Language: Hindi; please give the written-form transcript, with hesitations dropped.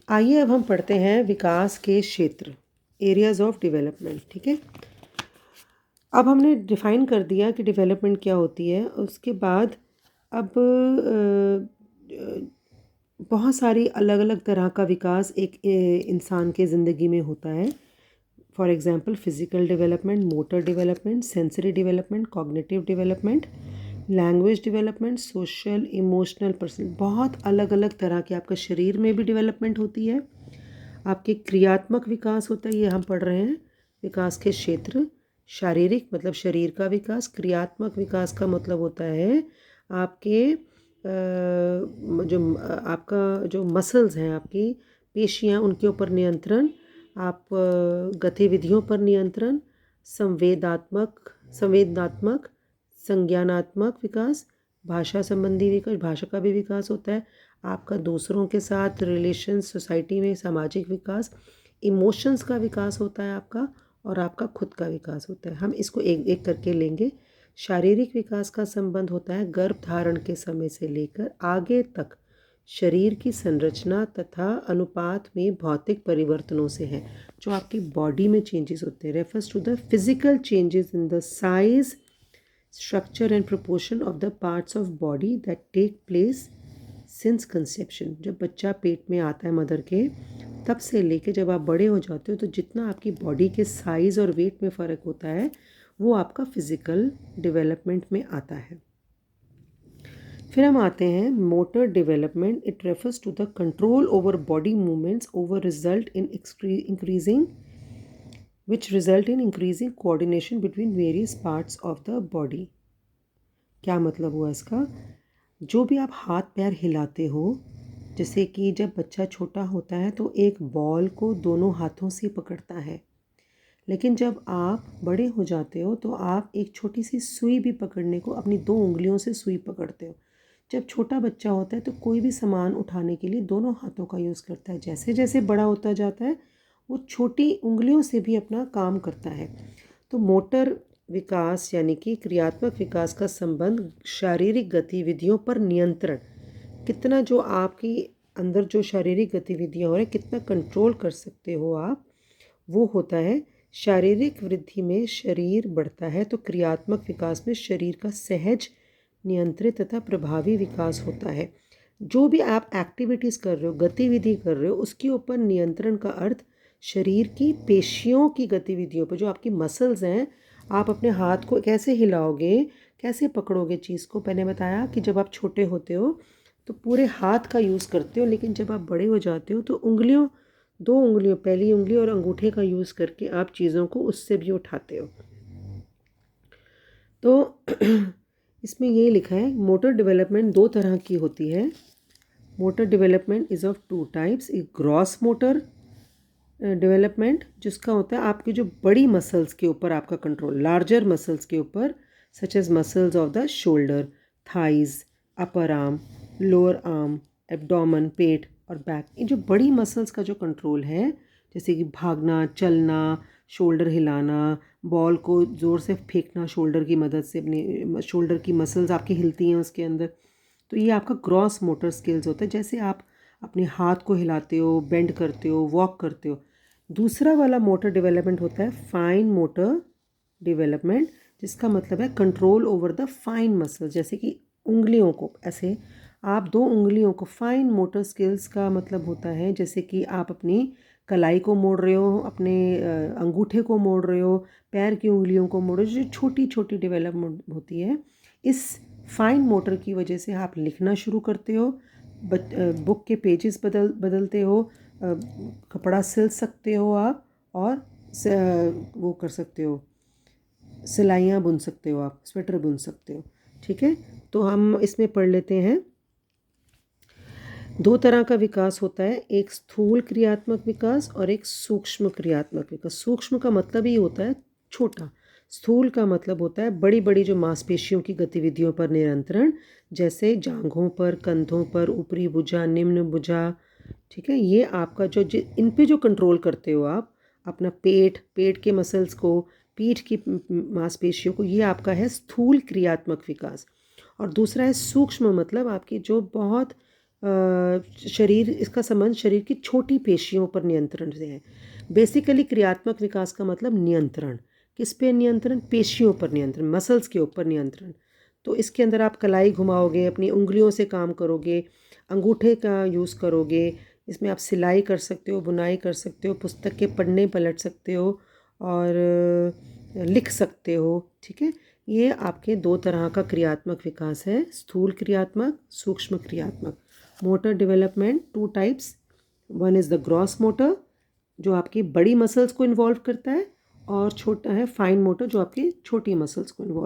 आइए अब हम पढ़ते हैं विकास के क्षेत्र, एरियाज ऑफ डेवलपमेंट। ठीक है, अब हमने डिफ़ाइन कर दिया कि डेवलपमेंट क्या होती है। उसके बाद अब बहुत सारी अलग अलग तरह का विकास एक इंसान के ज़िंदगी में होता है। For example physical development, motor development, sensory development, cognitive development, language development, social, emotional, personal. बहुत अलग अलग तरह के आपका शरीर में भी डेवलपमेंट होती है। आपके क्रियात्मक विकास होता है, ये हम पढ़ रहे हैं विकास के क्षेत्र। शारीरिक मतलब शरीर का विकास, क्रियात्मक विकास का मतलब होता है आपके आपका जो मसल्स हैं, आपकी पेशियाँ, उनके ऊपर नियंत्रण, आप गतिविधियों पर नियंत्रण, संवेदनात्मक, संज्ञानात्मक विकास, भाषा संबंधी विकास, भाषा का भी विकास होता है। आपका दूसरों के साथ रिलेशन, सोसाइटी में सामाजिक विकास, इमोशंस का विकास होता है आपका, और आपका खुद का विकास होता है। हम इसको एक एक करके लेंगे। शारीरिक विकास का संबंध होता है गर्भ धारण के समय से लेकर आगे तक शरीर की संरचना तथा अनुपात में भौतिक परिवर्तनों से है। जो आपकी बॉडी में चेंजेस होते हैं refers to the physical changes in the size, structure and proportion of the parts of body that take place since conception. जब बच्चा पेट में आता है मदर के, तब से लेके जब आप बड़े हो जाते हो, तो जितना आपकी बॉडी के साइज़ और वेट में फ़र्क होता है वो आपका फिज़िकल डेवलपमेंट में आता है। फिर हम आते हैं motor development. It refers to the control over body movements over result in increasing which result in increasing coordination between various parts of the body। क्या मतलब हुआ इसका? जो भी आप हाथ पैर हिलाते हो, जैसे कि जब बच्चा छोटा होता है तो एक बॉल को दोनों हाथों से पकड़ता है, लेकिन जब आप बड़े हो जाते हो तो आप एक छोटी सी सुई भी पकड़ने को अपनी 2 उंगलियों से सुई पकड़ते हो। जब छोटा बच्चा होता है तो कोई भी सामान उठाने के लिए दोनों हाथों का यूज़ करता है। जैसे जैसे बड़ा होता जाता है वो छोटी उंगलियों से भी अपना काम करता है। तो मोटर विकास यानी कि क्रियात्मक विकास का संबंध शारीरिक गतिविधियों पर नियंत्रण, कितना जो आपकी अंदर जो शारीरिक गतिविधियाँ हो रही कितना कंट्रोल कर सकते हो आप, वो होता है। शारीरिक वृद्धि में शरीर बढ़ता है तो क्रियात्मक विकास में शरीर का सहज, नियंत्रित तथा प्रभावी विकास होता है। जो भी आप एक्टिविटीज़ कर रहे हो, गतिविधि कर रहे हो, उसके ऊपर नियंत्रण का अर्थ शरीर की पेशियों की गतिविधियों पर, जो आपकी मसल्स हैं, आप अपने हाथ को कैसे हिलाओगे, कैसे पकड़ोगे चीज़ को। मैंने बताया कि जब आप छोटे होते हो तो पूरे हाथ का यूज़ करते हो, लेकिन जब आप बड़े हो जाते हो तो उंगलियों, 2 उंगलियों, पहली उंगली और अंगूठे का यूज़ करके आप चीज़ों को उससे भी उठाते हो। तो इसमें ये लिखा है मोटर डेवलपमेंट 2 तरह की होती है। Motor development is of 2 types. एक ग्रॉस मोटर डेवलपमेंट, जिसका होता है आपकी जो बड़ी मसल्स के ऊपर आपका कंट्रोल, लार्जर मसल्स के ऊपर, such as muscles of the shoulder, thighs, upper arm, lower arm, abdomen, पेट और बैक। ये जो बड़ी मसल्स का जो कंट्रोल है, जैसे कि भागना, चलना, शोल्डर हिलाना, बॉल को ज़ोर से फेंकना शोल्डर की मदद से, अपनी शोल्डर की मसल्स आपकी हिलती हैं उसके अंदर, तो ये आपका ग्रॉस मोटर स्किल्स होता है। जैसे आप अपने हाथ को हिलाते हो, बेंड करते हो, वॉक करते हो। दूसरा वाला मोटर डेवलपमेंट होता है फाइन मोटर डेवलपमेंट, जिसका मतलब है control over the fine muscle. जैसे कि उंगलियों को ऐसे आप 2 उंगलियों को, फाइन मोटर स्किल्स का मतलब होता है जैसे कि आप अपनी कलाई को मोड़ रहे हो, अपने अंगूठे को मोड़ रहे हो, पैर की उंगलियों को मोड़ रहे हो, जो छोटी छोटी डेवलपमेंट होती है। इस फाइन मोटर की वजह से आप लिखना शुरू करते हो, बुक के पेजेस बदलते हो, कपड़ा सिल सकते हो आप, और वो कर सकते हो, सिलाइयाँ बुन सकते हो, आप स्वेटर बुन सकते हो। ठीक है, तो हम इसमें पढ़ लेते हैं। 2 तरह का विकास होता है, एक स्थूल क्रियात्मक विकास और एक सूक्ष्म क्रियात्मक विकास। सूक्ष्म का मतलब ही होता है छोटा, स्थूल का मतलब होता है बड़ी बड़ी जो मांसपेशियों की गतिविधियों पर नियंत्रण, जैसे जांघों पर, कंधों पर, ऊपरी भुजा, निम्न भुजा। ठीक है, ये आपका जो इन पे जो कंट्रोल करते हो आप, अपना पेट के मसल्स को, पीठ की मांसपेशियों को, ये आपका है स्थूल क्रियात्मक विकास। और दूसरा है सूक्ष्म, मतलब आपकी जो बहुत शरीर, इसका संबंध शरीर की छोटी पेशियों पर नियंत्रण से है। बेसिकली क्रियात्मक विकास का मतलब नियंत्रण, किस पे नियंत्रण? पेशियों पर नियंत्रण, मसल्स के ऊपर नियंत्रण। तो इसके अंदर आप कलाई घुमाओगे, अपनी उंगलियों से काम करोगे, अंगूठे का यूज़ करोगे, इसमें आप सिलाई कर सकते हो, बुनाई कर सकते हो, पुस्तक के पन्ने पलट सकते हो और लिख सकते हो। ठीक है, ये आपके दो तरह का क्रियात्मक विकास है, स्थूल क्रियात्मक, सूक्ष्म क्रियात्मक। Motor development two types, one is the gross motor जो आपकी बड़ी मसल्स को इन्वॉल्व करता है, और छोटा है फाइन मोटर जो आपकी छोटी मसल्स को इन्वॉल्व